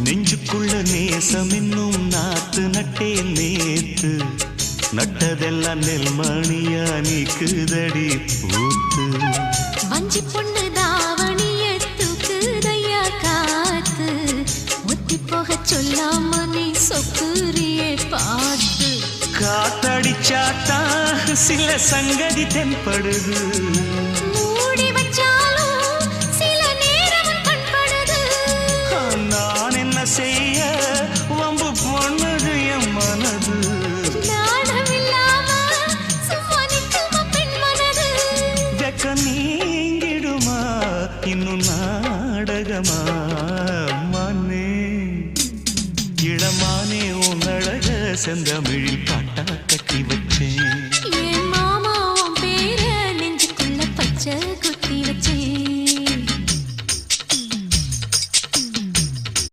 நெஞ்சுக்குள்ள நேசம் இன்னும் நாத்து நட்டே நேத்து நட்டதெல்லாம் நெல்மணியா நீக்குதடி பூத்து வஞ்சி பொண்ணு தாவணிய தூக்குதையா காத்து ஒத்தி போக சொல்லாம நீ சொக்குரியே பார்த்து காத்தடிச்சாத்தான் சில சங்கதி தென்படுது மூடி வச்சாலும் சில நேரம் கண்படுது நான் என்ன செய்ய வம்பு பொண்ணுது என் மனது நாணமில்லாம சும்மா நிற்குமா பெண் மனது வெக்க நீங்கிடுமா இன்னும் நாடகமா மானே இளமானே உன் அழக செந்தமிழில் பாட்டா கட்டி வச்சேன்